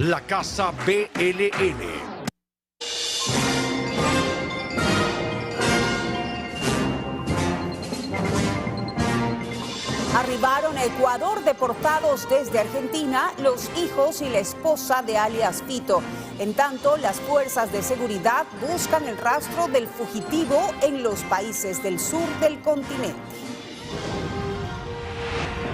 La Casa BLN. Arribaron a Ecuador deportados desde Argentina los hijos y la esposa de alias Fito. En tanto, las fuerzas de seguridad buscan el rastro del fugitivo en los países del sur del continente.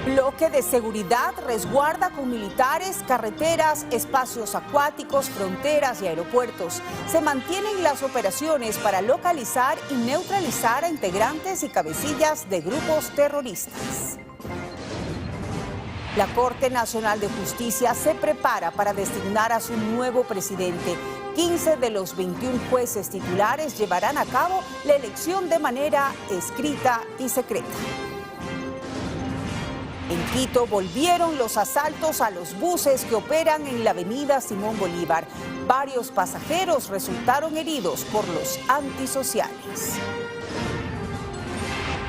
Bloque de seguridad resguarda con militares carreteras, espacios acuáticos, fronteras y aeropuertos. Se mantienen las operaciones para localizar y neutralizar a integrantes y cabecillas de grupos terroristas. La Corte Nacional de Justicia se prepara para designar a su nuevo presidente. 15 de los 21 jueces titulares llevarán a cabo la elección de manera escrita y secreta. En Quito volvieron los asaltos a los buses que operan en la avenida Simón Bolívar. Varios pasajeros resultaron heridos por los antisociales.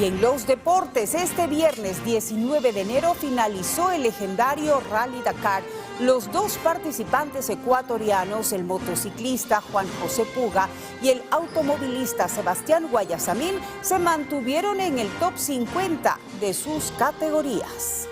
Y en los deportes, este viernes 19 de enero finalizó el legendario Rally Dakar. Los dos participantes ecuatorianos, el motociclista Juan José Puga y el automovilista Sebastián Guayasamín, se mantuvieron en el top 50 de sus categorías.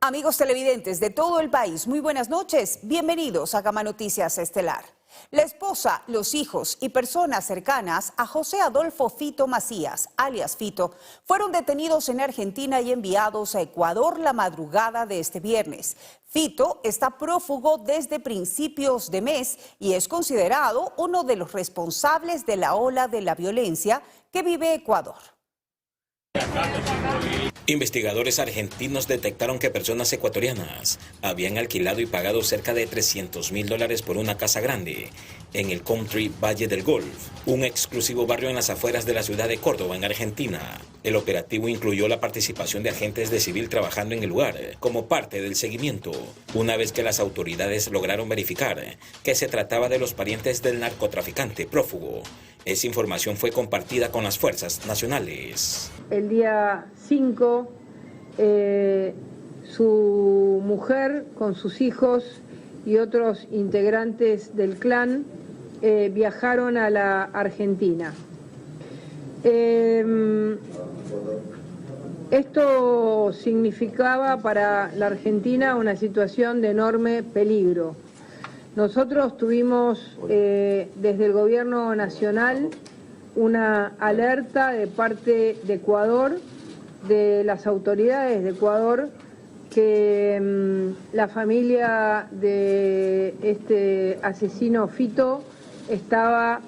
Amigos televidentes de todo el país, muy buenas noches. Bienvenidos a Gama Noticias Estelar. La esposa, los hijos y personas cercanas a José Adolfo Fito Macías, alias Fito, fueron detenidos en Argentina y enviados a Ecuador la madrugada de este viernes. Fito está prófugo desde principios de mes y es considerado uno de los responsables de la ola de la violencia que vive Ecuador. Investigadores argentinos detectaron que personas ecuatorianas habían alquilado y pagado cerca de $300.000 por una casa grande en el Country Valle del Golf, un exclusivo barrio en las afueras de la ciudad de Córdoba, en Argentina. El operativo incluyó la participación de agentes de civil trabajando en el lugar como parte del seguimiento, una vez que las autoridades lograron verificar que se trataba de los parientes del narcotraficante prófugo. Esa información fue compartida con las fuerzas nacionales. El día 5, su mujer con sus hijos y otros integrantes del clan viajaron a la Argentina. Esto significaba para la Argentina una situación de enorme peligro. Nosotros tuvimos desde el gobierno nacional una alerta de parte de Ecuador, de las autoridades de Ecuador, que la familia de este asesino Fito estaba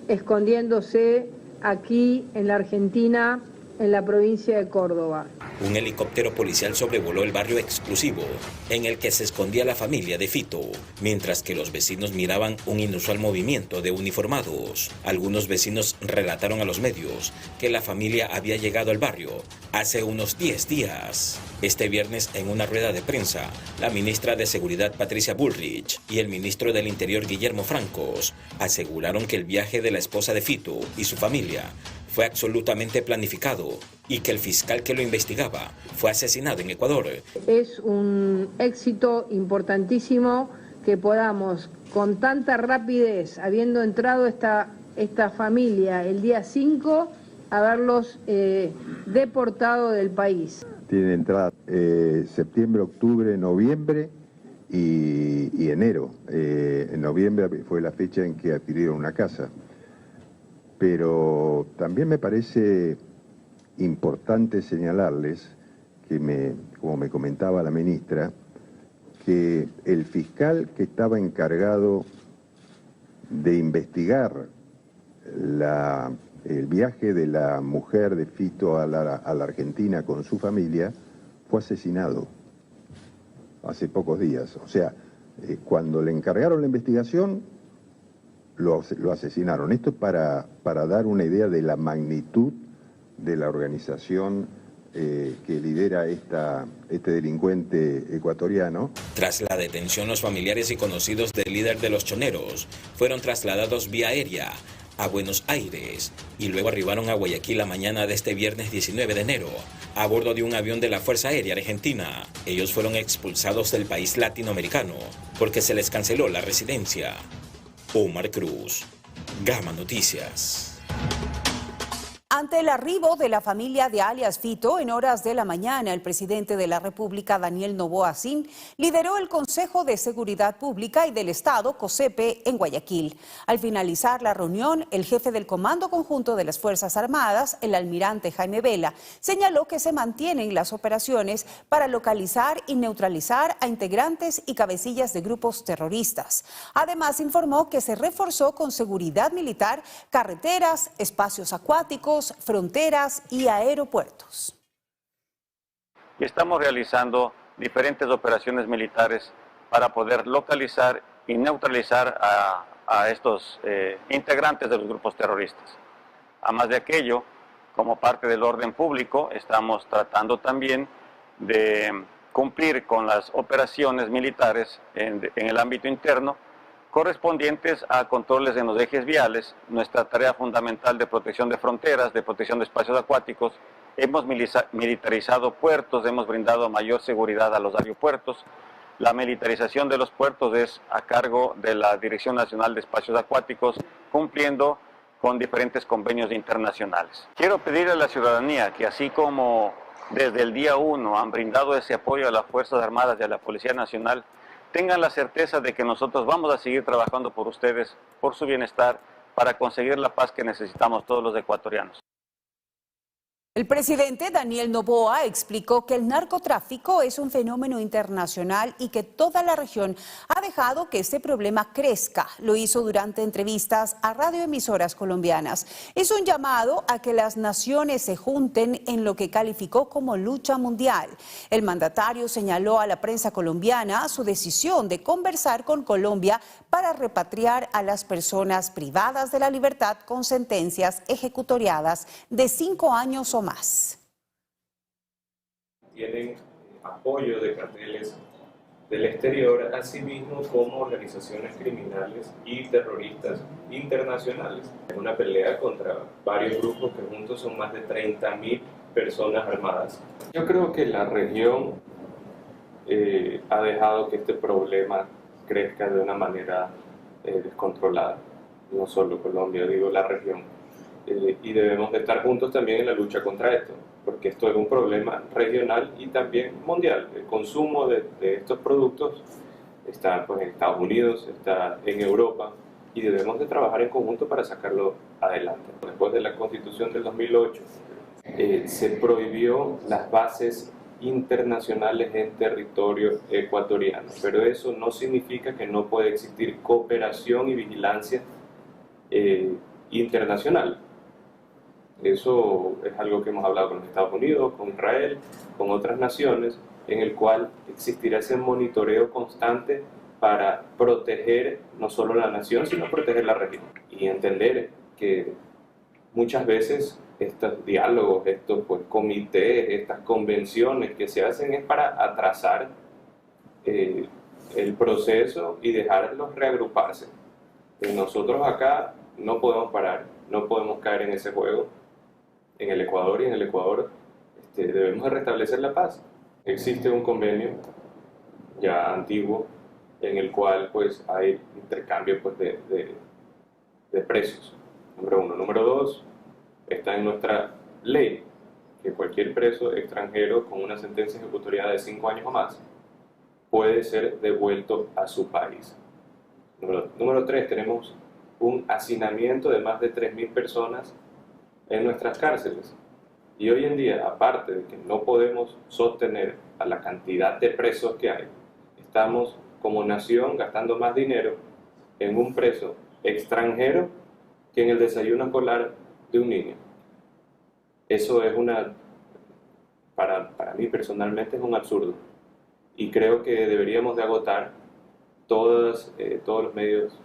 escondiéndose aquí en la Argentina, en la provincia de Córdoba. Un helicóptero policial sobrevoló el barrio exclusivo en el que se escondía la familia de Fito, mientras que los vecinos miraban un inusual movimiento de uniformados. Algunos vecinos relataron a los medios que la familia había llegado al barrio hace unos 10 días. Este viernes, en una rueda de prensa, la ministra de Seguridad Patricia Bullrich y el ministro del Interior Guillermo Francos aseguraron que el viaje de la esposa de Fito y su familia fue absolutamente planificado y que el fiscal que lo investigaba fue asesinado en Ecuador. Es un éxito importantísimo que podamos, con tanta rapidez, habiendo entrado esta familia el día 5, haberlos deportado del país. Tiene entrada septiembre, octubre, noviembre y enero. En noviembre fue la fecha en que adquirieron una casa. Pero también me parece importante señalarles que, como me comentaba la ministra, que el fiscal que estaba encargado de investigar el viaje de la mujer de Fito a la Argentina con su familia fue asesinado hace pocos días. O sea, cuando le encargaron la investigación, lo asesinaron. Esto es para dar una idea de la magnitud de la organización que lidera este delincuente ecuatoriano. Tras la detención, los familiares y conocidos del líder de los choneros fueron trasladados vía aérea a Buenos Aires y luego arribaron a Guayaquil la mañana de este viernes 19 de enero a bordo de un avión de la Fuerza Aérea Argentina. Ellos fueron expulsados del país latinoamericano porque se les canceló la residencia. Omar Cruz, Gama Noticias. Ante el arribo de la familia de alias Fito, en horas de la mañana, el presidente de la República, Daniel Noboa Sin, lideró el Consejo de Seguridad Pública y del Estado, COSEPE, en Guayaquil. Al finalizar la reunión, el jefe del Comando Conjunto de las Fuerzas Armadas, el almirante Jaime Vela, señaló que se mantienen las operaciones para localizar y neutralizar a integrantes y cabecillas de grupos terroristas. Además, informó que se reforzó con seguridad militar carreteras, espacios acuáticos, fronteras y aeropuertos. Y estamos realizando diferentes operaciones militares para poder localizar y neutralizar a estos integrantes de los grupos terroristas. Además de aquello, como parte del orden público, estamos tratando también de cumplir con las operaciones militares en el ámbito interno correspondientes a controles en los ejes viales, nuestra tarea fundamental de protección de fronteras, de protección de espacios acuáticos. Hemos militarizado puertos, hemos brindado mayor seguridad a los aeropuertos. La militarización de los puertos es a cargo de la Dirección Nacional de Espacios Acuáticos, cumpliendo con diferentes convenios internacionales. Quiero pedirle a la ciudadanía que, así como desde el día 1 han brindado ese apoyo a las Fuerzas Armadas y a la Policía Nacional, tengan la certeza de que nosotros vamos a seguir trabajando por ustedes, por su bienestar, para conseguir la paz que necesitamos todos los ecuatorianos. El presidente Daniel Noboa explicó que el narcotráfico es un fenómeno internacional y que toda la región ha dejado que este problema crezca. Lo hizo durante entrevistas a radioemisoras colombianas. Hizo un llamado a que las naciones se junten en lo que calificó como lucha mundial. El mandatario señaló a la prensa colombiana su decisión de conversar con Colombia para repatriar a las personas privadas de la libertad con sentencias ejecutoriadas de 5 años o más. Tienen apoyo de carteles del exterior, así mismo como organizaciones criminales y terroristas internacionales. Es una pelea contra varios grupos que juntos son más de 30.000 personas armadas. Yo creo que la región ha dejado que este problema crezca de una manera descontrolada. No solo Colombia, digo la región. Y debemos de estar juntos también en la lucha contra esto, porque esto es un problema regional y también mundial. El consumo de estos productos está pues, en Estados Unidos, está en Europa, y debemos de trabajar en conjunto para sacarlo adelante. Después de la Constitución del 2008, se prohibió las bases internacionales en territorio ecuatoriano, pero eso no significa que no puede existir cooperación y vigilancia internacional. Eso es algo que hemos hablado con los Estados Unidos, con Israel, con otras naciones, en el cual existirá ese monitoreo constante para proteger no solo la nación, sino proteger la región. Y entender que muchas veces estos diálogos, estos comités, estas convenciones que se hacen es para atrasar el proceso y dejarlos reagruparse. Nosotros acá no podemos parar, no podemos caer en ese juego. En el Ecuador y en el Ecuador debemos de restablecer la paz. Existe un convenio ya antiguo en el cual pues hay intercambio pues, de presos. Número 1. Número 2, está en nuestra ley que cualquier preso extranjero con una sentencia ejecutoriada de 5 años o más puede ser devuelto a su país. Número 3, tenemos un hacinamiento de más de 3.000 personas en nuestras cárceles. Y hoy en día, aparte de que no podemos sostener a la cantidad de presos que hay, estamos como nación gastando más dinero en un preso extranjero que en el desayuno escolar de un niño. Eso es para mí personalmente es un absurdo. Y creo que deberíamos de agotar todos los medios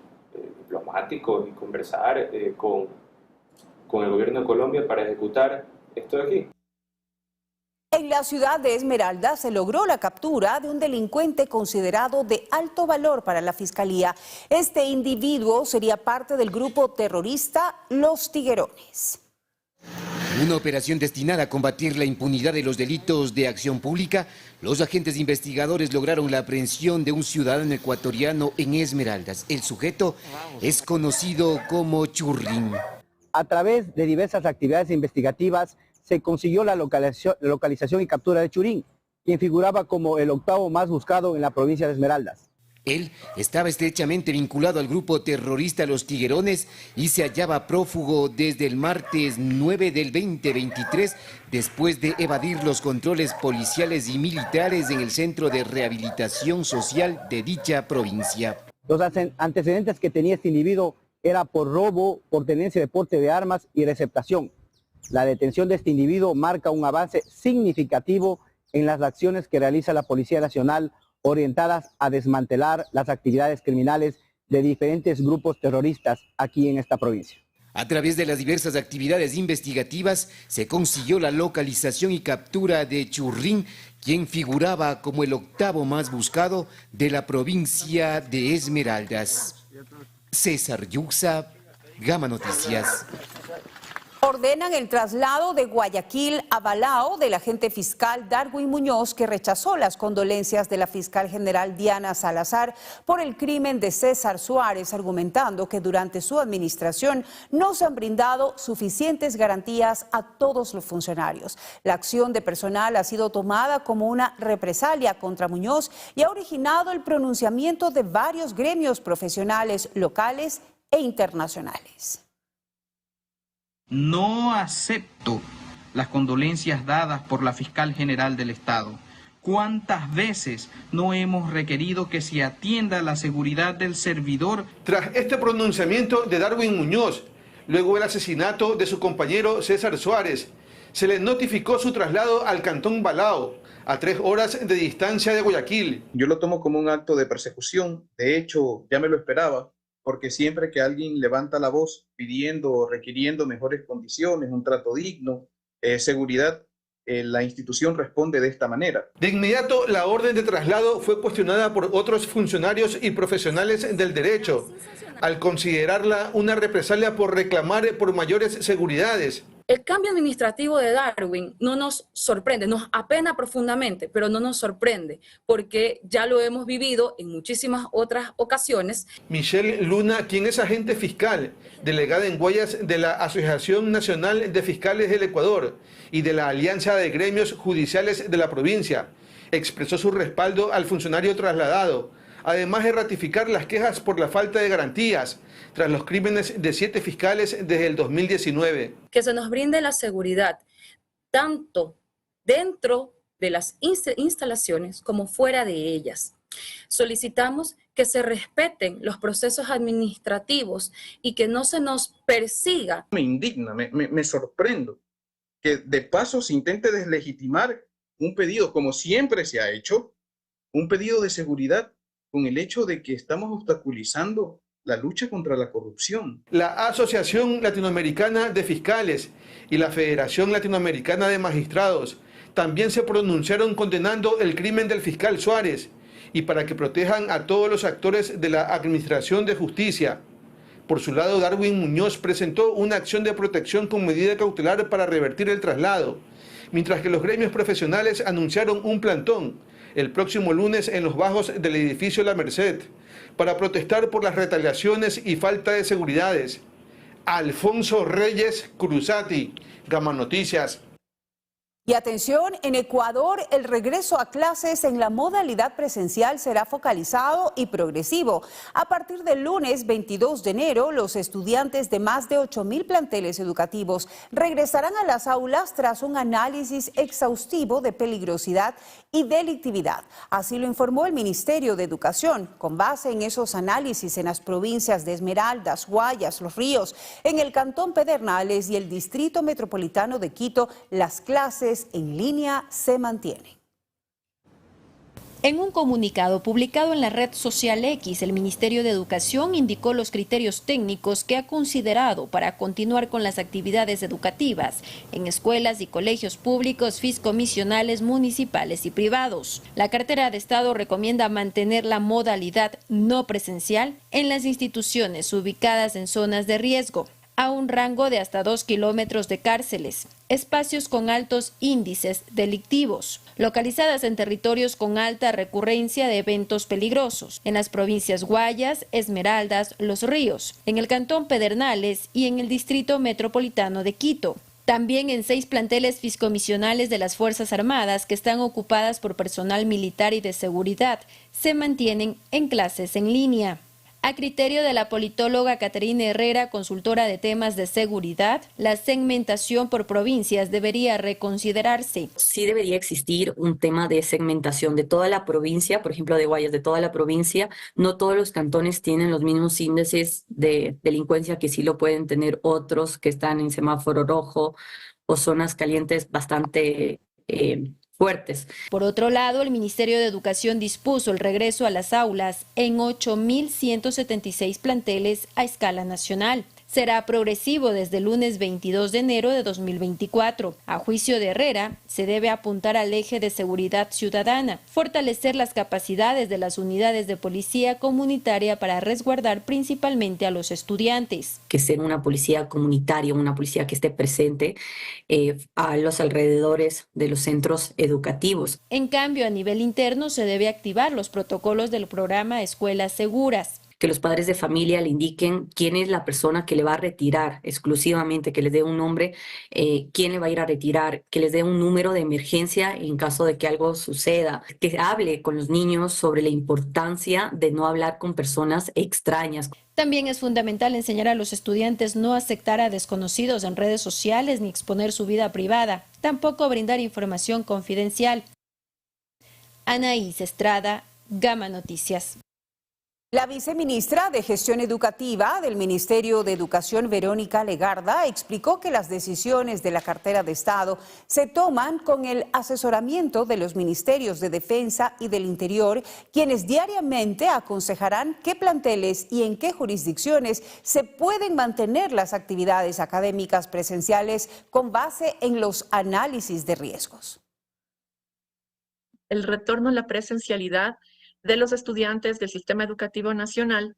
diplomáticos y conversar con el gobierno de Colombia para ejecutar esto de aquí. En la ciudad de Esmeraldas se logró la captura de un delincuente considerado de alto valor para la Fiscalía. Este individuo sería parte del grupo terrorista Los Tiguerones. Una operación destinada a combatir la impunidad de los delitos de acción pública, los agentes investigadores lograron la aprehensión de un ciudadano ecuatoriano en Esmeraldas. El sujeto es conocido como Churrín. A través de diversas actividades investigativas se consiguió la localización y captura de Churín, quien figuraba como el octavo más buscado en la provincia de Esmeraldas. Él estaba estrechamente vinculado al grupo terrorista Los Tiguerones y se hallaba prófugo desde el martes 9 del 2023, después de evadir los controles policiales y militares en el Centro de Rehabilitación Social de dicha provincia. Los antecedentes que tenía este individuo era por robo, por tenencia de porte de armas y receptación. La detención de este individuo marca un avance significativo en las acciones que realiza la Policía Nacional orientadas a desmantelar las actividades criminales de diferentes grupos terroristas aquí en esta provincia. A través de las diversas actividades investigativas se consiguió la localización y captura de Churrín, quien figuraba como el octavo más buscado de la provincia de Esmeraldas. César Yuxa, Gama Noticias. Ordenan el traslado de Guayaquil a Balao del agente fiscal Darwin Muñoz, que rechazó las condolencias de la fiscal general Diana Salazar por el crimen de César Suárez, argumentando que durante su administración no se han brindado suficientes garantías a todos los funcionarios. La acción de personal ha sido tomada como una represalia contra Muñoz y ha originado el pronunciamiento de varios gremios profesionales locales e internacionales. No acepto las condolencias dadas por la fiscal general del Estado. ¿Cuántas veces no hemos requerido que se atienda la seguridad del servidor? Tras este pronunciamiento de Darwin Muñoz, luego del asesinato de su compañero César Suárez, se le notificó su traslado al cantón Balao, a 3 horas de distancia de Guayaquil. Yo lo tomo como un acto de persecución. De hecho, ya me lo esperaba, porque siempre que alguien levanta la voz pidiendo o requiriendo mejores condiciones, un trato digno, seguridad, la institución responde de esta manera. De inmediato, la orden de traslado fue cuestionada por otros funcionarios y profesionales del derecho, al considerarla una represalia por reclamar por mayores seguridades. El cambio administrativo de Darwin no nos sorprende, nos apena profundamente, pero no nos sorprende, porque ya lo hemos vivido en muchísimas otras ocasiones. Michelle Luna, quien es agente fiscal, delegada en Guayas de la Asociación Nacional de Fiscales del Ecuador y de la Alianza de Gremios Judiciales de la provincia, expresó su respaldo al funcionario trasladado, además de ratificar las quejas por la falta de garantías tras los crímenes de 7 fiscales desde el 2019. Que se nos brinde la seguridad, tanto dentro de las instalaciones como fuera de ellas. Solicitamos que se respeten los procesos administrativos y que no se nos persiga. Me indigna, me sorprendo que de paso se intente deslegitimar un pedido, como siempre se ha hecho, un pedido de seguridad, con el hecho de que estamos obstaculizando la lucha contra la corrupción. La Asociación Latinoamericana de Fiscales y la Federación Latinoamericana de Magistrados también se pronunciaron condenando el crimen del fiscal Suárez y para que protejan a todos los actores de la Administración de Justicia. Por su lado, Darwin Muñoz presentó una acción de protección con medida cautelar para revertir el traslado, mientras que los gremios profesionales anunciaron un plantón el próximo lunes en los bajos del edificio La Merced para protestar por las retaliaciones y falta de seguridades. Alfonso Reyes Cruzati, Gama Noticias. Y atención, en Ecuador el regreso a clases en la modalidad presencial será focalizado y progresivo. A partir del lunes 22 de enero, los estudiantes de más de 8.000 planteles educativos regresarán a las aulas tras un análisis exhaustivo de peligrosidad y delictividad. Así lo informó el Ministerio de Educación. Con base en esos análisis en las provincias de Esmeraldas, Guayas, Los Ríos, en el Cantón Pedernales y el Distrito Metropolitano de Quito, las clases en línea se mantienen. En un comunicado publicado en la red social X, el Ministerio de Educación indicó los criterios técnicos que ha considerado para continuar con las actividades educativas en escuelas y colegios públicos, fiscomisionales, municipales y privados. La cartera de Estado recomienda mantener la modalidad no presencial en las instituciones ubicadas en zonas de riesgo, a un rango de hasta 2 kilómetros de cárceles, espacios con altos índices delictivos, localizadas en territorios con alta recurrencia de eventos peligrosos, en las provincias Guayas, Esmeraldas, Los Ríos, en el cantón Pedernales y en el distrito metropolitano de Quito. También en 6 planteles fiscomisionales de las Fuerzas Armadas que están ocupadas por personal militar y de seguridad se mantienen en clases en línea. A criterio de la politóloga Caterina Herrera, consultora de temas de seguridad, la segmentación por provincias debería reconsiderarse. Sí debería existir un tema de segmentación de toda la provincia, por ejemplo de Guayas, de toda la provincia. No todos los cantones tienen los mismos índices de delincuencia que sí lo pueden tener otros que están en semáforo rojo o zonas calientes bastante fuertes. Por otro lado, el Ministerio de Educación dispuso el regreso a las aulas en 8.176 planteles a escala nacional. Será progresivo desde el lunes 22 de enero de 2024. A juicio de Herrera, se debe apuntar al eje de seguridad ciudadana, fortalecer las capacidades de las unidades de policía comunitaria para resguardar principalmente a los estudiantes. Que sea una policía comunitaria, una policía que esté presente a los alrededores de los centros educativos. En cambio, a nivel interno se debe activar los protocolos del programa Escuelas Seguras. Que los padres de familia le indiquen quién es la persona que le va a retirar exclusivamente, que les dé un nombre, quién le va a ir a retirar, que les dé un número de emergencia en caso de que algo suceda, que hable con los niños sobre la importancia de no hablar con personas extrañas. También es fundamental enseñar a los estudiantes no aceptar a desconocidos en redes sociales ni exponer su vida privada, tampoco brindar información confidencial. Anaís Estrada, Gama Noticias. La viceministra de Gestión Educativa del Ministerio de Educación, Verónica Legarda, explicó que las decisiones de la cartera de Estado se toman con el asesoramiento de los ministerios de Defensa y del Interior, quienes diariamente aconsejarán qué planteles y en qué jurisdicciones se pueden mantener las actividades académicas presenciales con base en los análisis de riesgos. El retorno a la presencialidad de los estudiantes del Sistema Educativo Nacional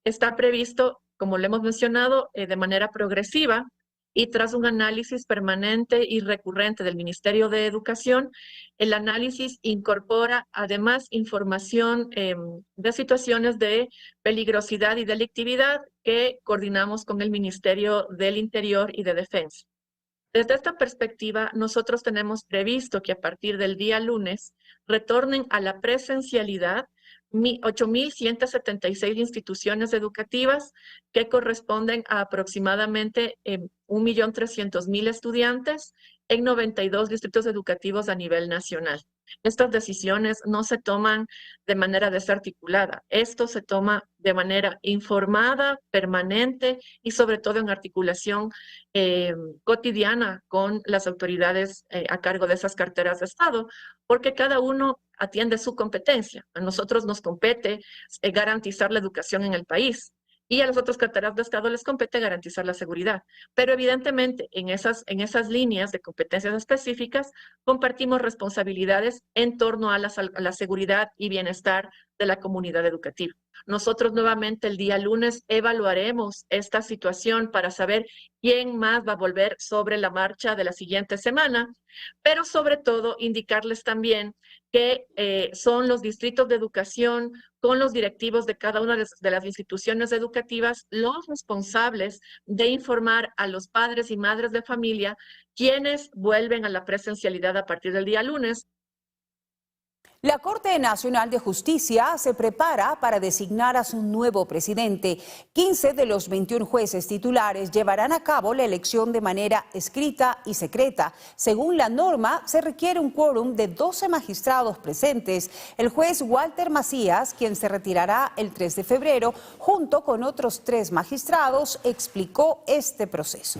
está previsto, como lo hemos mencionado, de manera progresiva y tras un análisis permanente y recurrente del Ministerio de Educación. El análisis incorpora además información de situaciones de peligrosidad y delictividad que coordinamos con el Ministerio del Interior y de Defensa. Desde esta perspectiva, nosotros tenemos previsto que a partir del día lunes retornen a la presencialidad 8.176 instituciones educativas que corresponden a aproximadamente 1.300.000 estudiantes en 92 distritos educativos a nivel nacional. Estas decisiones no se toman de manera desarticulada, esto se toma de manera informada, permanente y sobre todo en articulación cotidiana con las autoridades a cargo de esas carteras de Estado, porque cada uno atiende su competencia. A nosotros nos compete garantizar la educación en el país. Y a las otras carteras de Estado les compete garantizar la seguridad. Pero evidentemente en esas líneas de competencias específicas compartimos responsabilidades en torno a la seguridad y bienestar de la comunidad educativa. Nosotros nuevamente el día lunes evaluaremos esta situación para saber quién más va a volver sobre la marcha de la siguiente semana, pero sobre todo indicarles también que son los distritos de educación con los directivos de cada una de las instituciones educativas los responsables de informar a los padres y madres de familia quienes vuelven a la presencialidad a partir del día lunes. La Corte Nacional de Justicia se prepara para designar a su nuevo presidente. 15 de los 21 jueces titulares llevarán a cabo la elección de manera escrita y secreta. Según la norma, se requiere un quórum de 12 magistrados presentes. El juez Walter Macías, quien se retirará el 3 de febrero, junto con otros 3 magistrados, explicó este proceso.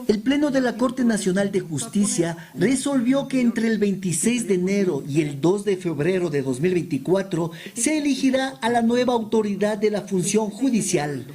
El Pleno de la Corte Nacional de Justicia resolvió que entre el 26 de enero y el 2 de febrero de 2024 se elegirá a la nueva autoridad de la función judicial.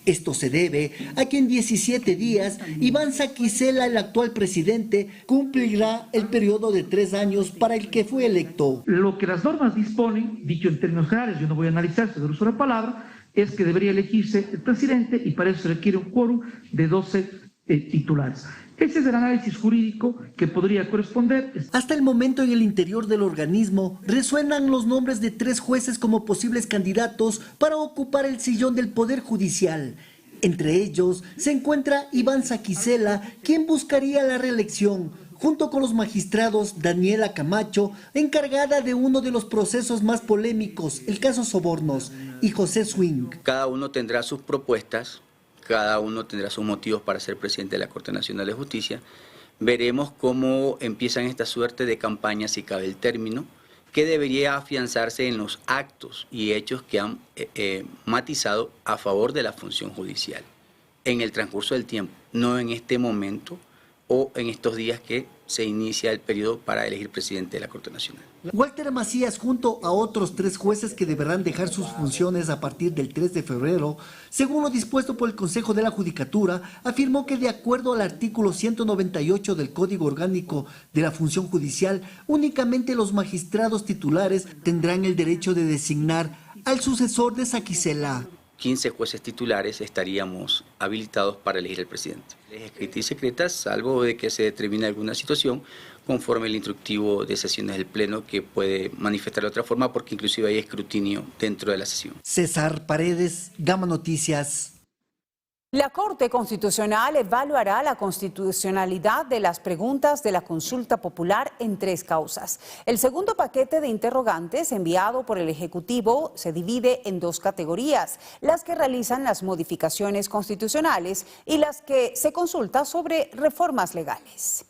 Esto se debe a que en 17 días Iván Saquicela, el actual presidente, cumplirá el periodo de 3 años para el que fue electo. Lo que las normas disponen, dicho en términos generales, yo no voy a analizar sobre el uso de la palabra, es que debería elegirse el presidente y para eso se requiere un quórum de 12 titulares. Ese es el análisis jurídico que podría corresponder. Hasta el momento, en el interior del organismo resuenan los nombres de 3 jueces como posibles candidatos para ocupar el sillón del Poder Judicial. Entre ellos se encuentra Iván Saquicela, quien buscaría la reelección, junto con los magistrados Daniela Camacho, encargada de uno de los procesos más polémicos, el caso Sobornos, y José Swing. Cada uno tendrá sus propuestas. Cada uno tendrá sus motivos para ser presidente de la Corte Nacional de Justicia. Veremos cómo empiezan esta suerte de campaña, si cabe el término, que debería afianzarse en los actos y hechos que han matizado a favor de la función judicial en el transcurso del tiempo, no en este momento o en estos días que se inicia el periodo para elegir presidente de la Corte Nacional. Walter Macías, junto a otros 3 jueces que deberán dejar sus funciones a partir del 3 de febrero, según lo dispuesto por el Consejo de la Judicatura, afirmó que de acuerdo al artículo 198 del Código Orgánico de la Función Judicial, únicamente los magistrados titulares tendrán el derecho de designar al sucesor de Saquicela. 15 jueces titulares estaríamos habilitados para elegir al presidente. Es escrita y secreta, salvo de que se determine alguna situación conforme el instructivo de sesiones del Pleno que puede manifestar de otra forma, porque inclusive hay escrutinio dentro de la sesión. César Paredes, Gama Noticias. La Corte Constitucional evaluará la constitucionalidad de las preguntas de la consulta popular en 3 causas. El segundo paquete de interrogantes enviado por el Ejecutivo se divide en 2 categorías: las que realizan las modificaciones constitucionales y las que se consulta sobre reformas legales.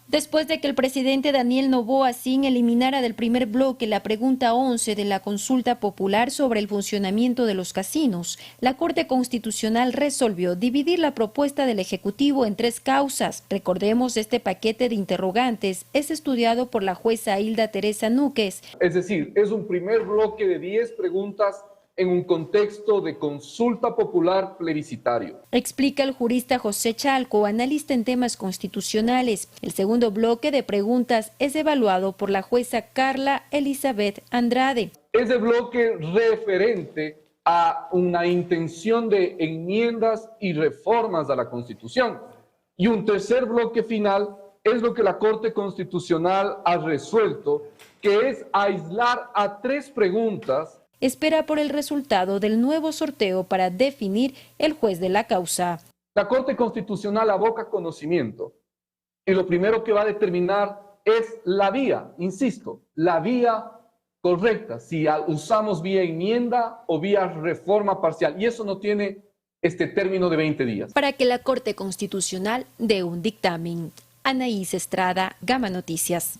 Después de que el presidente Daniel Noboa Sin eliminara del primer bloque la pregunta 11 de la consulta popular sobre el funcionamiento de los casinos, la Corte Constitucional resolvió dividir la propuesta del Ejecutivo en 3 causas. Recordemos, este paquete de interrogantes es estudiado por la jueza Hilda Teresa Núquez. Es decir, es un primer bloque de 10 preguntas en un contexto de consulta popular plebiscitario. Explica el jurista José Chalco, analista en temas constitucionales. El segundo bloque de preguntas es evaluado por la jueza Carla Elizabeth Andrade. Ese bloque referente a una intención de enmiendas y reformas a la Constitución. Y un tercer bloque final es lo que la Corte Constitucional ha resuelto, que es aislar a 3 preguntas. Espera por el resultado del nuevo sorteo para definir el juez de la causa. La Corte Constitucional aboca conocimiento y lo primero que va a determinar es la vía, insisto, la vía correcta, si usamos vía enmienda o vía reforma parcial, y eso no tiene este término de 20 días. Para que la Corte Constitucional dé un dictamen. Anaís Estrada, Gama Noticias.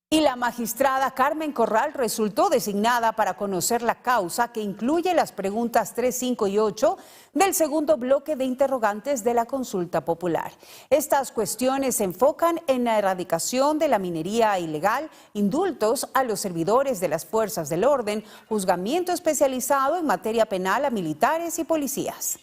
Y la magistrada Carmen Corral resultó designada para conocer la causa que incluye las preguntas 3, 5 y 8 del segundo bloque de interrogantes de la consulta popular. Estas cuestiones se enfocan en la erradicación de la minería ilegal, indultos a los servidores de las fuerzas del orden, juzgamiento especializado en materia penal a militares y policías.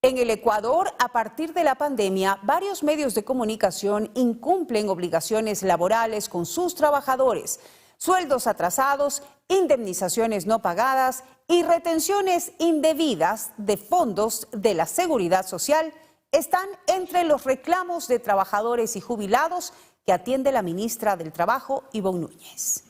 En el Ecuador, a partir de la pandemia, varios medios de comunicación incumplen obligaciones laborales con sus trabajadores. Sueldos atrasados, indemnizaciones no pagadas y retenciones indebidas de fondos de la Seguridad Social están entre los reclamos de trabajadores y jubilados que atiende la ministra del Trabajo, Ivonne Núñez.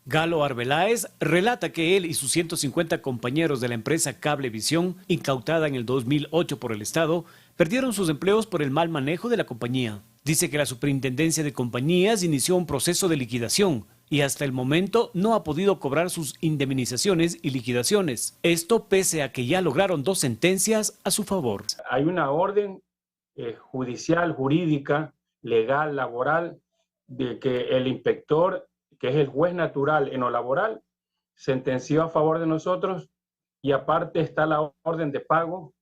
Galo Arbeláez relata que él y sus 150 compañeros de la empresa Cablevisión, incautada en el 2008 por el Estado, perdieron sus empleos por el mal manejo de la compañía. Dice que la Superintendencia de Compañías inició un proceso de liquidación y hasta el momento no ha podido cobrar sus indemnizaciones y liquidaciones. Esto pese a que ya lograron 2 sentencias a su favor. Hay una orden judicial, jurídica, legal, laboral, de que el inspector, que es el juez natural en lo laboral, sentenció a favor de nosotros y aparte está la orden de pago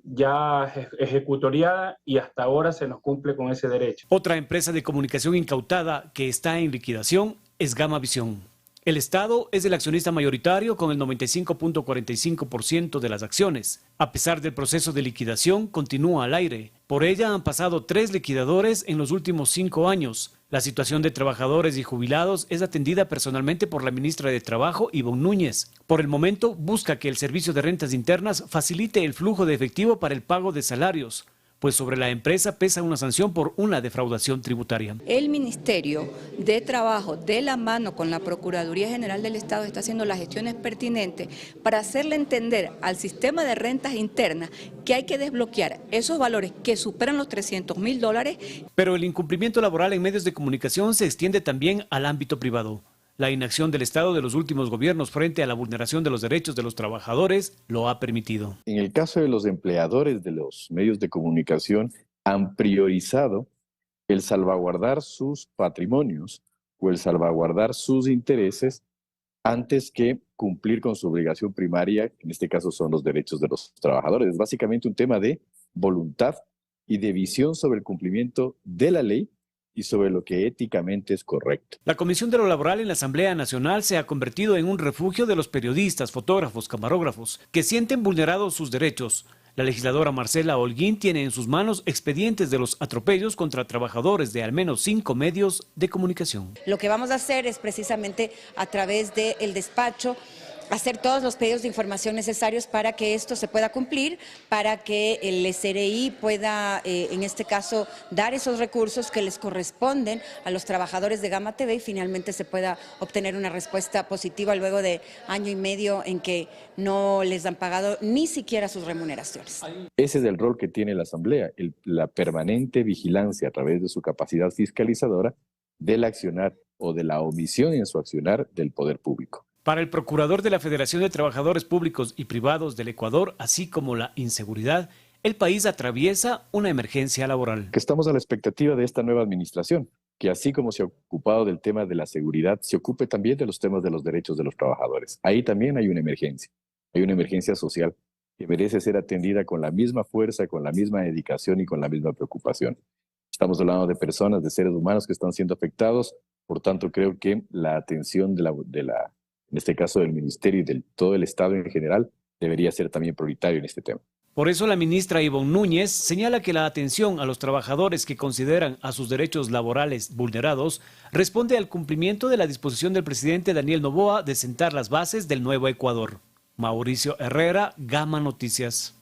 ya ejecutoriada y hasta ahora se nos cumple con ese derecho. Otra empresa de comunicación incautada que está en liquidación es Gamavisión. El Estado es el accionista mayoritario con el 95.45% de las acciones. A pesar del proceso de liquidación, continúa al aire. Por ella han pasado 3 liquidadores en los últimos 5 años. La situación de trabajadores y jubilados es atendida personalmente por la ministra de Trabajo, Ivonne Núñez. Por el momento, busca que el Servicio de Rentas Internas facilite el flujo de efectivo para el pago de salarios, pues sobre la empresa pesa una sanción por una defraudación tributaria. El Ministerio de Trabajo, de la mano con la Procuraduría General del Estado, está haciendo las gestiones pertinentes para hacerle entender al sistema de rentas internas que hay que desbloquear esos valores que superan los $300.000. Pero el incumplimiento laboral en medios de comunicación se extiende también al ámbito privado. La inacción del Estado de los últimos gobiernos frente a la vulneración de los derechos de los trabajadores lo ha permitido. En el caso de los empleadores de los medios de comunicación, han priorizado el salvaguardar sus patrimonios o el salvaguardar sus intereses antes que cumplir con su obligación primaria, que en este caso son los derechos de los trabajadores. Es básicamente un tema de voluntad y de visión sobre el cumplimiento de la ley y sobre lo que éticamente es correcto. La Comisión de lo Laboral en la Asamblea Nacional se ha convertido en un refugio de los periodistas, fotógrafos, camarógrafos, que sienten vulnerados sus derechos. La legisladora Marcela Holguín tiene en sus manos expedientes de los atropellos contra trabajadores de al menos 5 medios de comunicación. Lo que vamos a hacer es precisamente a través del despacho hacer todos los pedidos de información necesarios para que esto se pueda cumplir, para que el SRI pueda, en este caso, dar esos recursos que les corresponden a los trabajadores de Gama TV y finalmente se pueda obtener una respuesta positiva luego de 1 año y medio en que no les han pagado ni siquiera sus remuneraciones. Ese es el rol que tiene la Asamblea, la permanente vigilancia a través de su capacidad fiscalizadora del accionar o de la omisión en su accionar del poder público. Para el procurador de la Federación de Trabajadores Públicos y Privados del Ecuador, así como la inseguridad, el país atraviesa una emergencia laboral. Que estamos a la expectativa de esta nueva administración, que así como se ha ocupado del tema de la seguridad, se ocupe también de los temas de los derechos de los trabajadores. Ahí también hay una emergencia social que merece ser atendida con la misma fuerza, con la misma dedicación y con la misma preocupación. Estamos hablando de personas, de seres humanos que están siendo afectados, por tanto creo que la atención en este caso del Ministerio y de todo el Estado en general, debería ser también prioritario en este tema. Por eso la ministra Ivonne Núñez señala que la atención a los trabajadores que consideran a sus derechos laborales vulnerados responde al cumplimiento de la disposición del presidente Daniel Noboa de sentar las bases del nuevo Ecuador. Mauricio Herrera, Gama Noticias.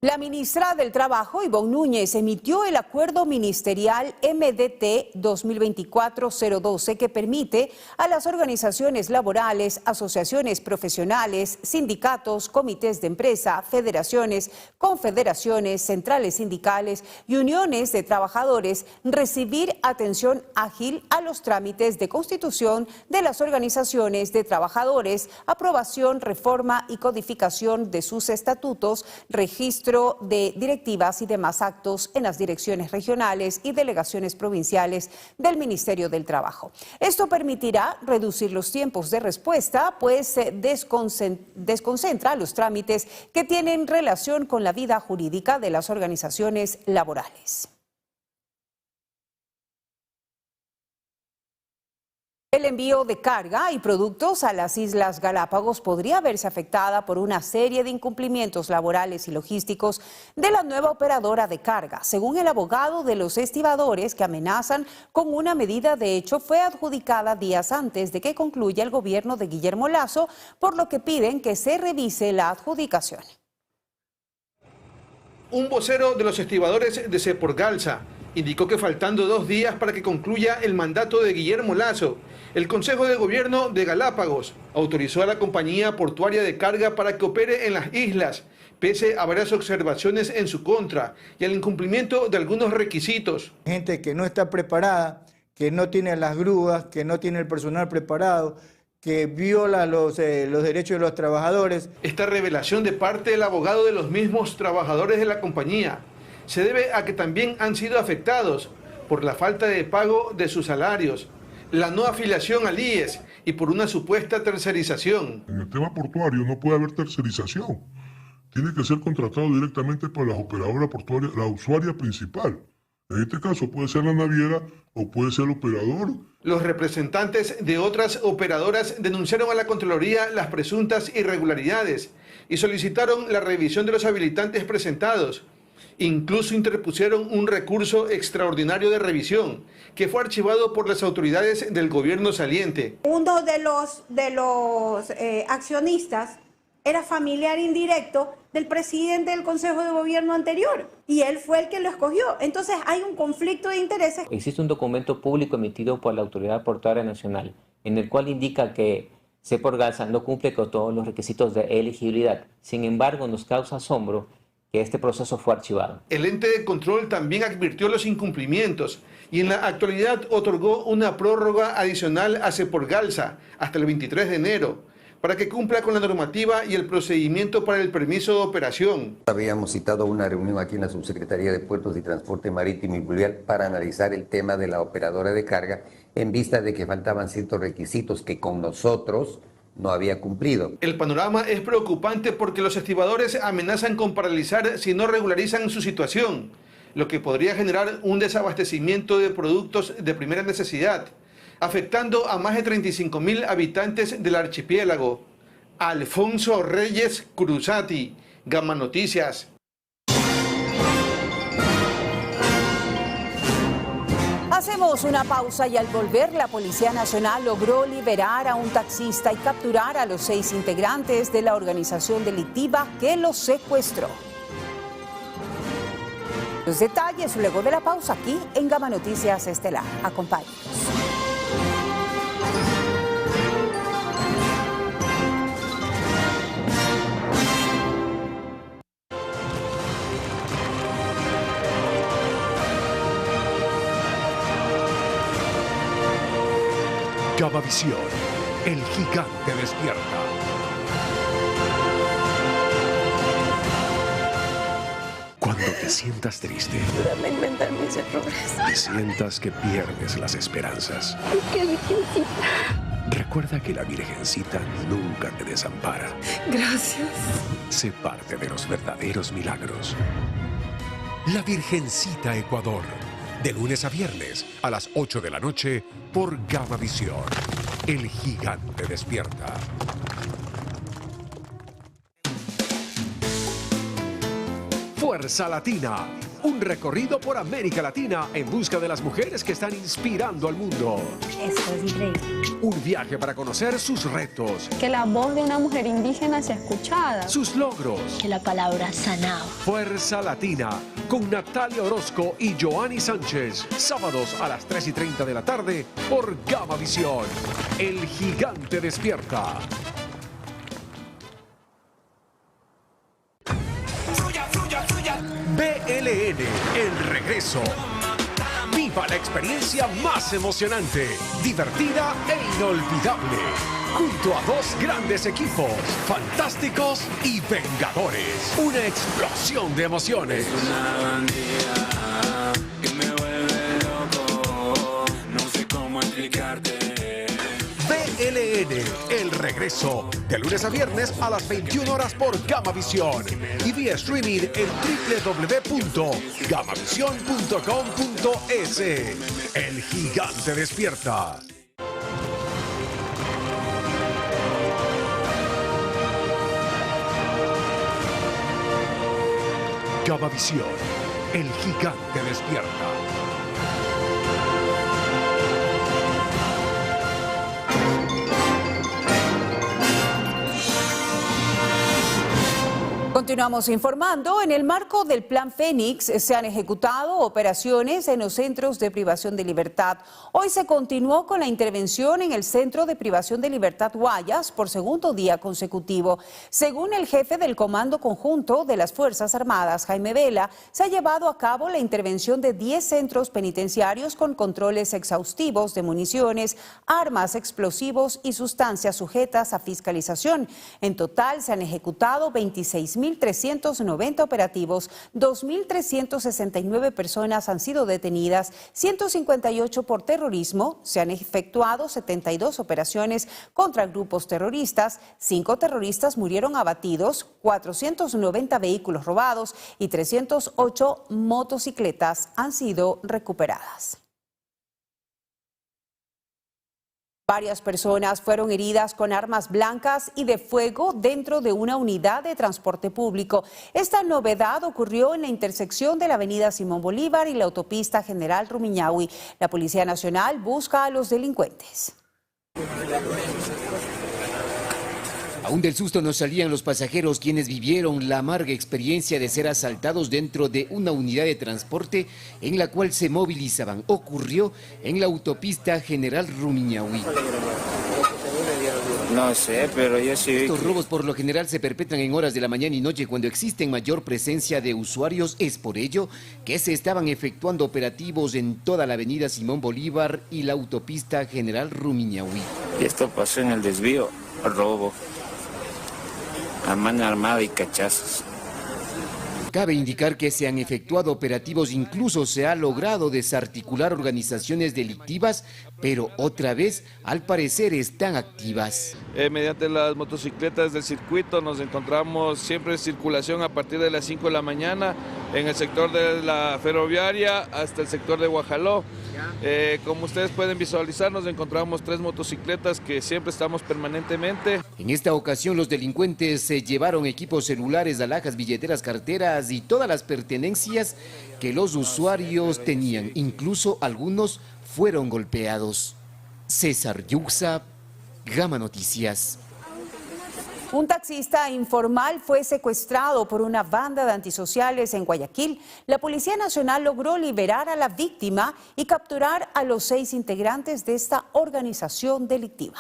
La ministra del Trabajo, Ivonne Núñez, emitió el acuerdo ministerial MDT 2024-012 que permite a las organizaciones laborales, asociaciones profesionales, sindicatos, comités de empresa, federaciones, confederaciones, centrales sindicales y uniones de trabajadores recibir atención ágil a los trámites de constitución de las organizaciones de trabajadores, aprobación, reforma y codificación de sus estatutos, registro de directivas y demás actos en las direcciones regionales y delegaciones provinciales del Ministerio del Trabajo. Esto permitirá reducir los tiempos de respuesta, pues desconcentra los trámites que tienen relación con la vida jurídica de las organizaciones laborales. El envío de carga y productos a las Islas Galápagos podría verse afectada por una serie de incumplimientos laborales y logísticos de la nueva operadora de carga. Según el abogado de los estibadores que amenazan con una medida, de hecho fue adjudicada días antes de que concluya el gobierno de Guillermo Lasso, por lo que piden que se revise la adjudicación. Un vocero de los estibadores de Seporgalza indicó que faltando 2 días para que concluya el mandato de Guillermo Lasso, el Consejo de Gobierno de Galápagos autorizó a la compañía portuaria de carga para que opere en las islas, pese a varias observaciones en su contra y al incumplimiento de algunos requisitos. Gente que no está preparada, que no tiene las grúas, que no tiene el personal preparado, que viola los derechos de los trabajadores. Esta revelación de parte del abogado de los mismos trabajadores de la compañía se debe a que también han sido afectados por la falta de pago de sus salarios, la no afiliación al IES y por una supuesta tercerización. En el tema portuario no puede haber tercerización. Tiene que ser contratado directamente por la operadora portuaria, la usuaria principal. En este caso puede ser la naviera o puede ser el operador. Los representantes de otras operadoras denunciaron a la Contraloría las presuntas irregularidades y solicitaron la revisión de los habilitantes presentados. Incluso interpusieron un recurso extraordinario de revisión que fue archivado por las autoridades del gobierno saliente. Uno de los accionistas era familiar indirecto del presidente del Consejo de Gobierno anterior y él fue el que lo escogió. Entonces hay un conflicto de intereses. Existe un documento público emitido por la Autoridad Portuaria Nacional en el cual indica que Seporgalsa no cumple con todos los requisitos de elegibilidad. Sin embargo, nos causa asombro que este proceso fue archivado. El ente de control también advirtió los incumplimientos y en la actualidad otorgó una prórroga adicional a Seporgalsa hasta el 23 de enero. Para que cumpla con la normativa y el procedimiento para el permiso de operación. Habíamos citado una reunión aquí en la Subsecretaría de Puertos y Transporte Marítimo y Fluvial para analizar el tema de la operadora de carga en vista de que faltaban ciertos requisitos que con nosotros no había cumplido. El panorama es preocupante porque los estibadores amenazan con paralizar si no regularizan su situación, lo que podría generar un desabastecimiento de productos de primera necesidad, afectando a más de 35.000 habitantes del archipiélago. Alfonso Reyes Cruzati, Gama Noticias. Hacemos una pausa y al volver la Policía Nacional logró liberar a un taxista y capturar a los 6 integrantes de la organización delictiva que los secuestró. Los detalles luego de la pausa aquí en Gama Noticias Estelar. Acompáñenos. Gamavisión, el gigante despierta. Cuando te sientas triste, ayúdame a inventar mis errores. te sientas que pierdes las esperanzas. ¡Qué Virgencita! Recuerda que la Virgencita nunca te desampara. Gracias. Sé parte de los verdaderos milagros. La Virgencita Ecuador. De lunes a viernes a las 8 de la noche por Gamavisión. El gigante despierta. Fuerza Latina. Un recorrido por América Latina en busca de las mujeres que están inspirando al mundo. Esto es increíble. Un viaje para conocer sus retos. Que la voz de una mujer indígena sea escuchada. Sus logros. Que la palabra sanado. Fuerza Latina con Natalia Orozco y Joanny Sánchez. Sábados a las 3:30 de la tarde por Gamavisión. El gigante despierta. BLN, el regreso. Viva la experiencia más emocionante, divertida e inolvidable. Junto a 2 grandes equipos, fantásticos y vengadores. Una explosión de emociones. Es una bandida que me vuelve loco. No sé cómo explicarte. BLN, el regreso. De lunes a viernes a las 21 horas por Gamavisión. Y vía streaming en www.gamavisión.com.es. El gigante despierta. Gamavisión, el gigante despierta. Continuamos informando. En el marco del Plan Fénix se han ejecutado operaciones en los centros de privación de libertad. Hoy se continuó con la intervención en el Centro de Privación de Libertad Guayas por segundo día consecutivo. Según el jefe del Comando Conjunto de las Fuerzas Armadas, Jaime Vela, se ha llevado a cabo la intervención de 10 centros penitenciarios con controles exhaustivos de municiones, armas, explosivos y sustancias sujetas a fiscalización. En total se han ejecutado 26.000 2.390 operativos, 2.369 personas han sido detenidas, 158 por terrorismo, se han efectuado 72 operaciones contra grupos terroristas, 5 terroristas murieron abatidos, 490 vehículos robados y 308 motocicletas han sido recuperadas. Varias personas fueron heridas con armas blancas y de fuego dentro de una unidad de transporte público. Esta novedad ocurrió en la intersección de la avenida Simón Bolívar y la autopista General Rumiñahui. La Policía Nacional busca a los delincuentes. Aún del susto no salían los pasajeros quienes vivieron la amarga experiencia de ser asaltados dentro de una unidad de transporte en la cual se movilizaban. Ocurrió en la autopista General Rumiñahui. No sé, pero yo sí. Estos robos por lo general se perpetran en horas de la mañana y noche cuando existen mayor presencia de usuarios. Es por ello que se estaban efectuando operativos en toda la avenida Simón Bolívar y la autopista General Rumiñahui. Y esto pasó en el desvío, robo. A mano armada y cachazos. Cabe indicar que se han efectuado operativos, incluso se ha logrado desarticular organizaciones delictivas, pero otra vez, al parecer, están activas. Mediante las motocicletas del circuito nos encontramos siempre en circulación a partir de las 5 de la mañana en el sector de la ferroviaria hasta el sector de Guajaló. Como ustedes pueden visualizar, nos encontramos 3 motocicletas que siempre estamos permanentemente. En esta ocasión los delincuentes se llevaron equipos celulares, alhajas, billeteras, carteras y todas las pertenencias que los usuarios tenían. Incluso algunos fueron golpeados. César Yuxa, Gama Noticias. Un taxista informal fue secuestrado por una banda de antisociales en Guayaquil. La Policía Nacional logró liberar a la víctima y capturar a los 6 integrantes de esta organización delictiva.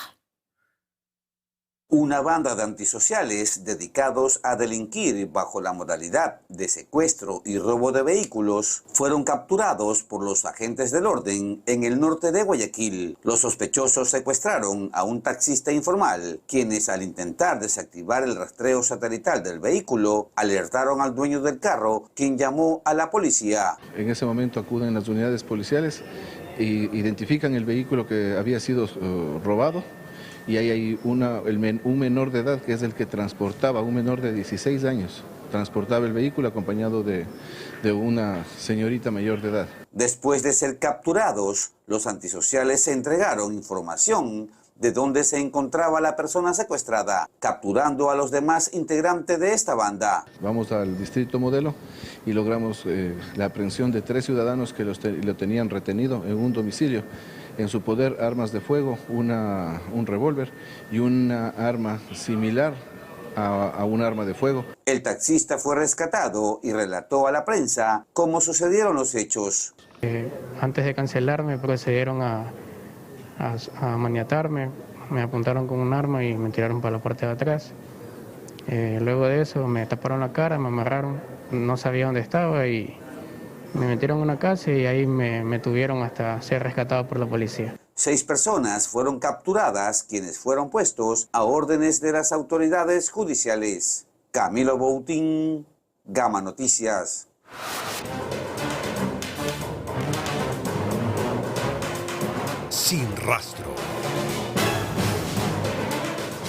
Una banda de antisociales dedicados a delinquir bajo la modalidad de secuestro y robo de vehículos fueron capturados por los agentes del orden en el norte de Guayaquil. Los sospechosos secuestraron a un taxista informal, quienes al intentar desactivar el rastreo satelital del vehículo, alertaron al dueño del carro, quien llamó a la policía. En ese momento acuden las unidades policiales e identifican el vehículo que había sido robado. Y ahí hay un menor de edad que es el que transportaba, un menor de 16 años, transportaba el vehículo acompañado de una señorita mayor de edad. Después de ser capturados, los antisociales se entregaron información de dónde se encontraba la persona secuestrada, capturando a los demás integrantes de esta banda. Vamos al distrito modelo y logramos la aprehensión de 3 ciudadanos que lo tenían retenido en un domicilio. En su poder armas de fuego, un revólver y una arma similar a un arma de fuego. El taxista fue rescatado y relató a la prensa cómo sucedieron los hechos. Antes de cancelarme procedieron a maniatarme, me apuntaron con un arma y me tiraron para la parte de atrás. Luego de eso me taparon la cara, me amarraron, no sabía dónde estaba y me metieron en una casa y ahí me tuvieron hasta ser rescatado por la policía. 6 personas fueron capturadas, quienes fueron puestos a órdenes de las autoridades judiciales. Camilo Boutín, Gama Noticias. Sin rastro.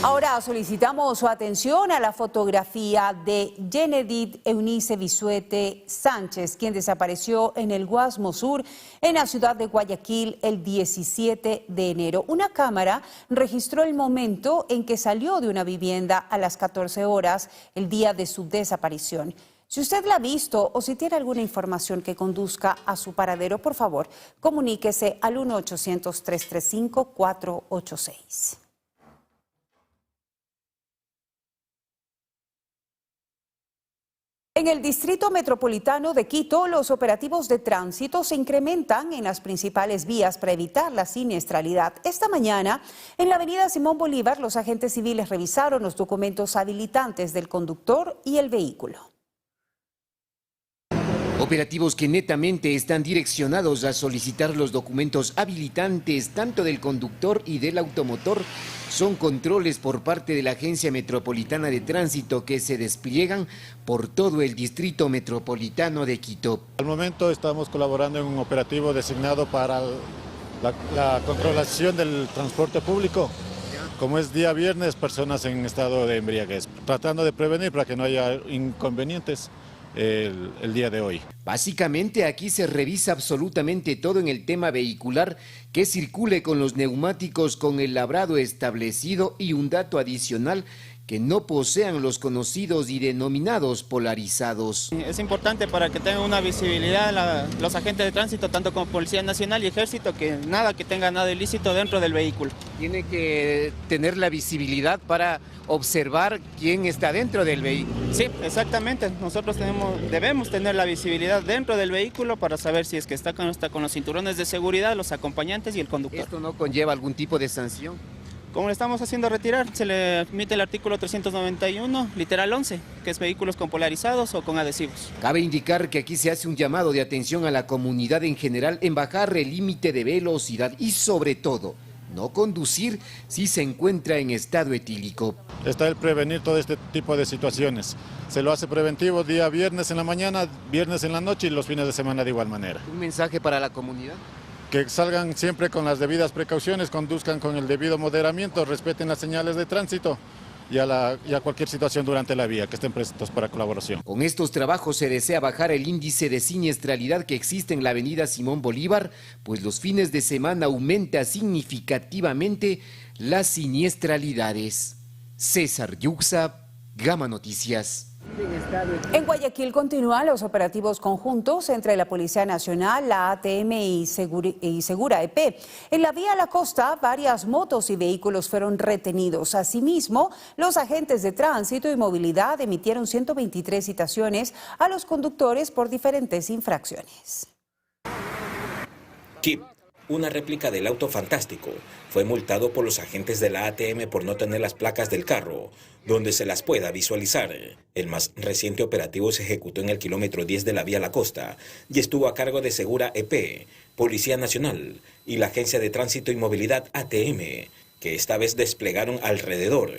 Ahora solicitamos su atención a la fotografía de Yenedit Eunice Bisuete Sánchez, quien desapareció en el Guasmo Sur, en la ciudad de Guayaquil, el 17 de enero. Una cámara registró el momento en que salió de una vivienda a las 14 horas, el día de su desaparición. Si usted la ha visto o si tiene alguna información que conduzca a su paradero, por favor, comuníquese al 1-800-335-486. En el Distrito Metropolitano de Quito, los operativos de tránsito se incrementan en las principales vías para evitar la siniestralidad. Esta mañana, en la avenida Simón Bolívar, los agentes civiles revisaron los documentos habilitantes del conductor y el vehículo. Operativos que netamente están direccionados a solicitar los documentos habilitantes tanto del conductor y del automotor. Son controles por parte de la Agencia Metropolitana de Tránsito que se despliegan por todo el distrito metropolitano de Quito. Al momento estamos colaborando en un operativo designado para la controlación del transporte público. Como es día viernes, personas en estado de embriaguez, tratando de prevenir para que no haya inconvenientes el día de hoy. Básicamente aquí se revisa absolutamente todo en el tema vehicular, que circule con los neumáticos con el labrado establecido y un dato adicional, que no posean los conocidos y denominados polarizados. Es importante para que tengan una visibilidad los agentes de tránsito, tanto como Policía Nacional y Ejército, que tenga nada ilícito dentro del vehículo. Tiene que tener la visibilidad para observar quién está dentro del vehículo. Sí, exactamente. Nosotros debemos tener la visibilidad dentro del vehículo para saber si es que está con los cinturones de seguridad, los acompañantes y el conductor. ¿Esto no conlleva algún tipo de sanción? Como le estamos haciendo retirar, se le emite el artículo 391, literal 11, que es vehículos con polarizados o con adhesivos. Cabe indicar que aquí se hace un llamado de atención a la comunidad en general en bajar el límite de velocidad y sobre todo, no conducir si se encuentra en estado etílico. Está el prevenir todo este tipo de situaciones. Se lo hace preventivo día viernes en la mañana, viernes en la noche y los fines de semana de igual manera. ¿Un mensaje para la comunidad? Que salgan siempre con las debidas precauciones, conduzcan con el debido moderamiento, respeten las señales de tránsito y a cualquier situación durante la vía, que estén prestos para colaboración. Con estos trabajos se desea bajar el índice de siniestralidad que existe en la avenida Simón Bolívar, pues los fines de semana aumenta significativamente las siniestralidades. César Yuxa, Gama Noticias. En Guayaquil continúan los operativos conjuntos entre la Policía Nacional, la ATM y Segura EP. En la vía a la costa, varias motos y vehículos fueron retenidos. Asimismo, los agentes de tránsito y movilidad emitieron 123 citaciones a los conductores por diferentes infracciones. Kip, una réplica del auto fantástico, fue multado por los agentes de la ATM por no tener las placas del carro, donde se las pueda visualizar. El más reciente operativo se ejecutó en el kilómetro 10 de la vía La Costa y estuvo a cargo de Segura EP, Policía Nacional y la Agencia de Tránsito y Movilidad ATM, que esta vez desplegaron alrededor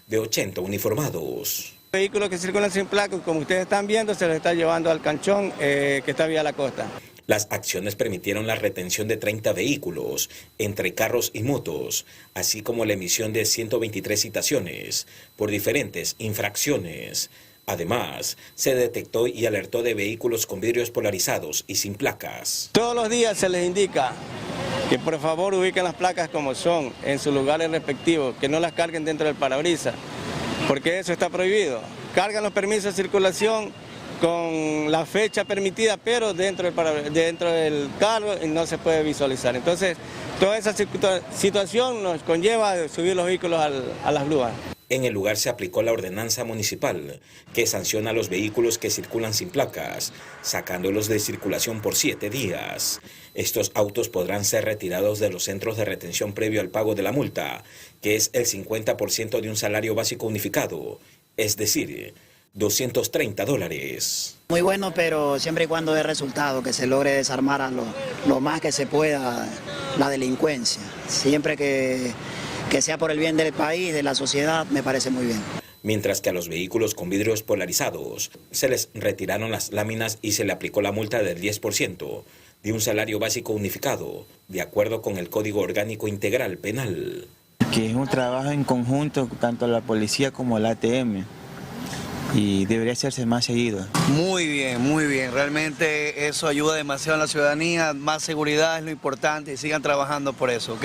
de 80 uniformados. Vehículos que circulan sin placas, como ustedes están viendo, se los está llevando al canchón que está vía La Costa. Las acciones permitieron la retención de 30 vehículos, entre carros y motos, así como la emisión de 123 citaciones por diferentes infracciones. Además, se detectó y alertó de vehículos con vidrios polarizados y sin placas. Todos los días se les indica que por favor ubiquen las placas como son, en sus lugares respectivos, que no las carguen dentro del parabrisas, porque eso está prohibido. Cargan los permisos de circulación con la fecha permitida, pero dentro del carro y no se puede visualizar. Entonces, toda esa situación nos conlleva a subir los vehículos a las grúas. En el lugar se aplicó la ordenanza municipal, que sanciona a los vehículos que circulan sin placas, sacándolos de circulación por 7 días. Estos autos podrán ser retirados de los centros de retención previo al pago de la multa, que es el 50% de un salario básico unificado, es decir, $230. Muy bueno, pero siempre y cuando dé resultado, que se logre desarmar a lo más que se pueda la delincuencia. Siempre que sea por el bien del país, de la sociedad, me parece muy bien. Mientras que a los vehículos con vidrios polarizados se les retiraron las láminas y se le aplicó la multa del 10% de un salario básico unificado, de acuerdo con el Código Orgánico Integral Penal. Que es un trabajo en conjunto, tanto la policía como la ATM. Y debería hacerse más seguido. Muy bien. Realmente eso ayuda demasiado a la ciudadanía. Más seguridad es lo importante y sigan trabajando por eso, ¿ok?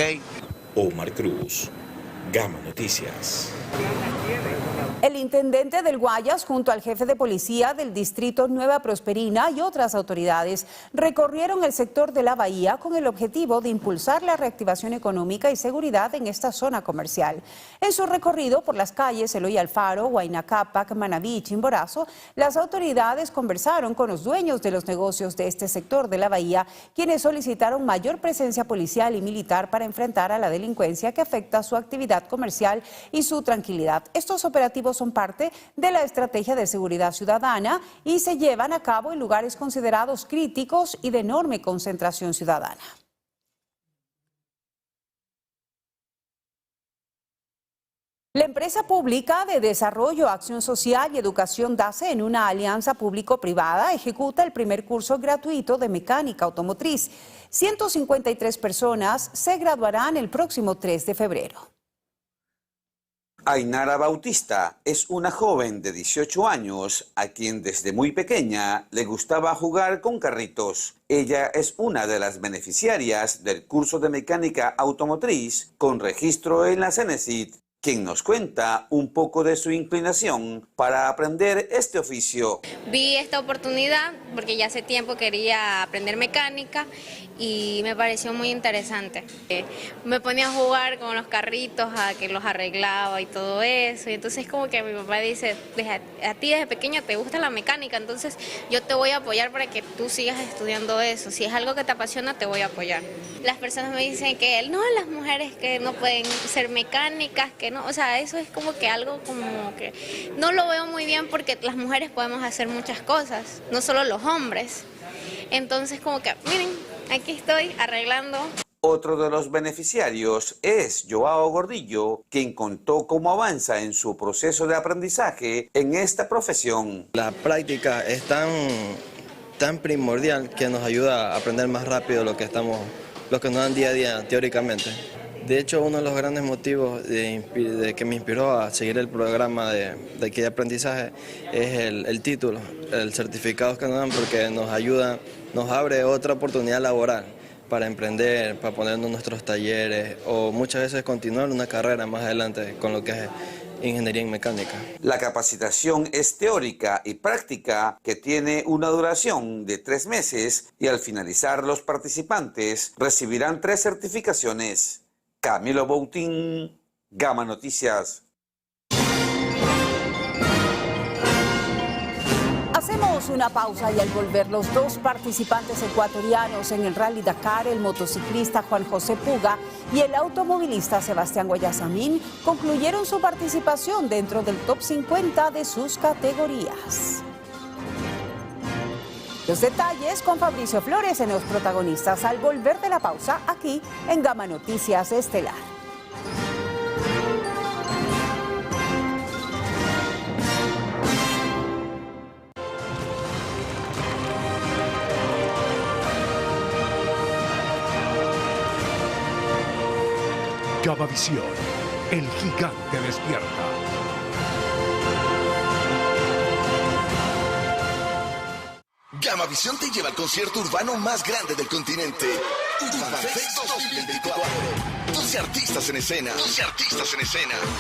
Omar Cruz, Gama Noticias. El intendente del Guayas, junto al jefe de policía del distrito Nueva Prosperina y otras autoridades, recorrieron el sector de la bahía con el objetivo de impulsar la reactivación económica y seguridad en esta zona comercial. En su recorrido por las calles Eloy Alfaro, Huayna Cápac, Manabí y Chimborazo, las autoridades conversaron con los dueños de los negocios de este sector de la bahía, quienes solicitaron mayor presencia policial y militar para enfrentar a la delincuencia que afecta su actividad comercial y su tranquilidad. Estos operativos públicos son parte de la estrategia de seguridad ciudadana y se llevan a cabo en lugares considerados críticos y de enorme concentración ciudadana. La empresa pública de Desarrollo, Acción Social y Educación DACE, en una alianza público-privada, ejecuta el primer curso gratuito de mecánica automotriz. 153 personas se graduarán el próximo 3 de febrero. Ainara Bautista es una joven de 18 años a quien desde muy pequeña le gustaba jugar con carritos. Ella es una de las beneficiarias del curso de mecánica automotriz con registro en la Cenecit, quien nos cuenta un poco de su inclinación para aprender este oficio. Vi esta oportunidad porque ya hace tiempo quería aprender mecánica y me pareció muy interesante. Me ponía a jugar con los carritos, a que los arreglaba y todo eso. Y entonces como que mi papá dice, a ti desde pequeña te gusta la mecánica, entonces yo te voy a apoyar para que tú sigas estudiando eso. Si es algo que te apasiona, te voy a apoyar. Las personas me dicen que no, las mujeres que no pueden ser mecánicas, que no, o sea, eso es como que algo como que no lo veo muy bien porque las mujeres podemos hacer muchas cosas, no solo los hombres. Entonces como que, miren, aquí estoy arreglando. Otro de los beneficiarios es Joao Gordillo, quien contó cómo avanza en su proceso de aprendizaje en esta profesión. La práctica es tan primordial que nos ayuda a aprender más rápido lo que nos dan día a día teóricamente. De hecho, uno de los grandes motivos de que me inspiró a seguir el programa de aquí de aprendizaje es el título, el certificado que nos dan, porque nos ayuda, nos abre otra oportunidad laboral para emprender, para ponernos nuestros talleres o muchas veces continuar una carrera más adelante con lo que es ingeniería en mecánica. La capacitación es teórica y práctica, que tiene una duración de 3 meses y al finalizar los participantes recibirán 3 certificaciones. Camilo Boutín, Gama Noticias. Hacemos una pausa y al volver los 2 participantes ecuatorianos en el Rally Dakar, el motociclista Juan José Puga y el automovilista Sebastián Guayasamín, concluyeron su participación dentro del top 50 de sus categorías. Los detalles con Fabricio Flores en Los Protagonistas al volver de la pausa aquí en Gama Noticias Estelar. Gamavisión, el gigante despierta. Gamavisión te lleva al concierto urbano más grande del continente. Urban Fest 2024. 12 artistas en escena.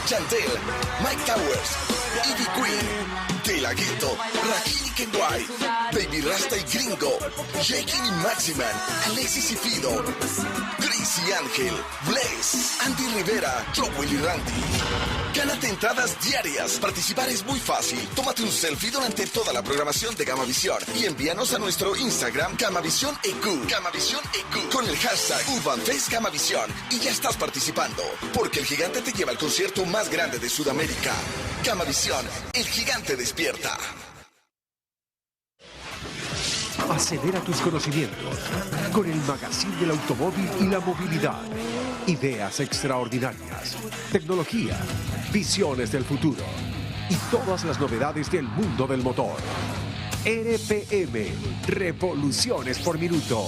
Chantel, Mike Towers, Ivy Queen, De La Ghetto, Rakim y Kenway, Baby Rasta y Gringo, Jakin y Maximan, Alexis y Fido, Gris y Ángel, Blaze, Andy Rivera, Joel y Randy. Gánate entradas diarias. Participar es muy fácil. Tómate un selfie durante toda la programación de Gamavisión y envíanos a nuestro Instagram Gamavisión EQ. Gamavisión EQ con el hashtag UrbanFest Gamavisión y ya estás participando, porque el gigante te lleva al concierto más grande de Sudamérica. Gamavisión, el gigante despierta. Acelera tus conocimientos con el magazine del automóvil y la movilidad. Ideas extraordinarias, tecnología, visiones del futuro y todas las novedades del mundo del motor. RPM, revoluciones por minuto.